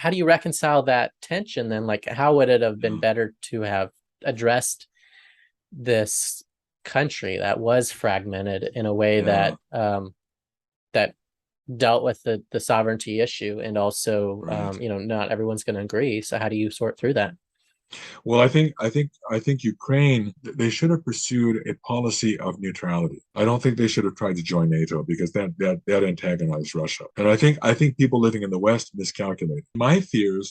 how do you reconcile that tension then? Like, how would it have been better to have addressed this country that was fragmented in a way Yeah, that dealt with the sovereignty issue, and also right. not everyone's going to agree. So how do you sort through that? Well, I think Ukraine, they should have pursued a policy of neutrality. I don't think they should have tried to join NATO because that antagonized Russia. And I think people living in the West miscalculate. My fears,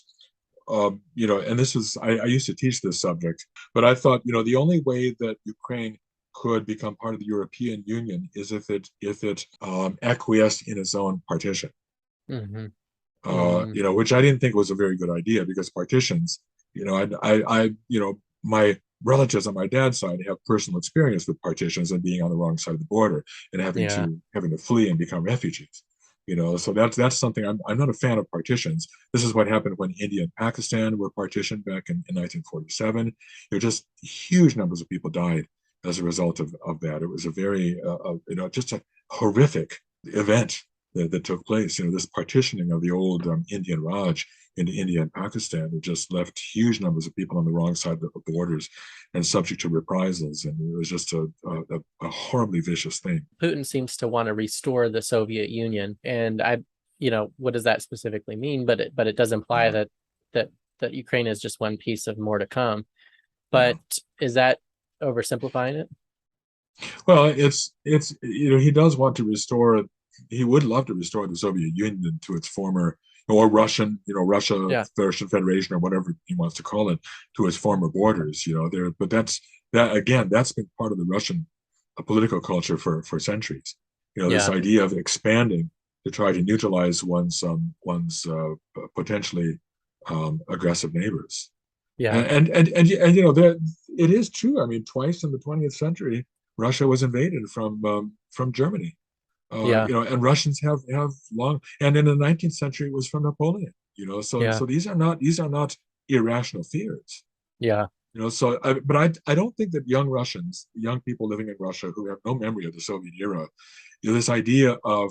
and this was I used to teach this subject, but I thought, the only way that Ukraine could become part of the European Union is if it acquiesced in its own partition. Mm-hmm. Mm-hmm. Which I didn't think was a very good idea because partitions, my relatives on my dad's side have personal experience with partitions and being on the wrong side of the border and having Yeah. to having to flee and become refugees. So that's something I'm not a fan of partitions. This is what happened when India and Pakistan were partitioned back in 1947. Just huge numbers of people died as a result of that. It was a very just a horrific event that took place. This partitioning of the old Indian Raj into India and Pakistan, it just left huge numbers of people on the wrong side of the borders and subject to reprisals. And it was just a horribly vicious thing. Putin seems to want to restore the Soviet Union, and what does that specifically mean? But it does imply Yeah, that Ukraine is just one piece of more to come. yeah. But is that oversimplifying it? Well, it's he does want to restore. He would love to restore the Soviet Union to its former, or Russia Yeah. Federation, or whatever he wants to call it, to its former borders. There, but that again, that's been part of the Russian political culture for centuries. This Yeah. idea of expanding to try to neutralize one's potentially aggressive neighbors. Yeah. And there it is true. I mean, twice in the 20th century, Russia was invaded from Germany. Yeah. And Russians have long, and in the 19th century, it was from Napoleon. So Yeah. so these are not irrational fears. Yeah. But I don't think that young people living in Russia who have no memory of the Soviet era, this idea of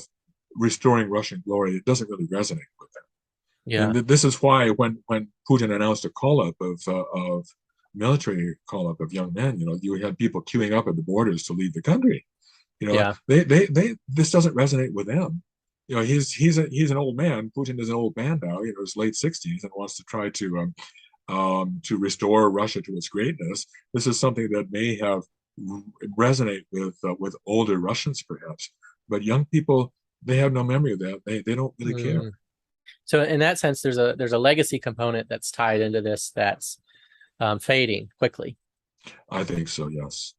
restoring Russian glory, it doesn't really resonate with them. And Yeah. this is why when Putin announced a call up of military call up of young men, you had people queuing up at the borders to leave the country. Yeah. They this doesn't resonate with them. He's an old man. Putin is an old man now, his late 60s, and wants to try to restore Russia to its greatness. This is something that may have resonate with older Russians, perhaps, but young people, they have no memory of that. They don't really care. Mm. So in that sense, there's a legacy component that's tied into this that's fading quickly. I think so. Yes.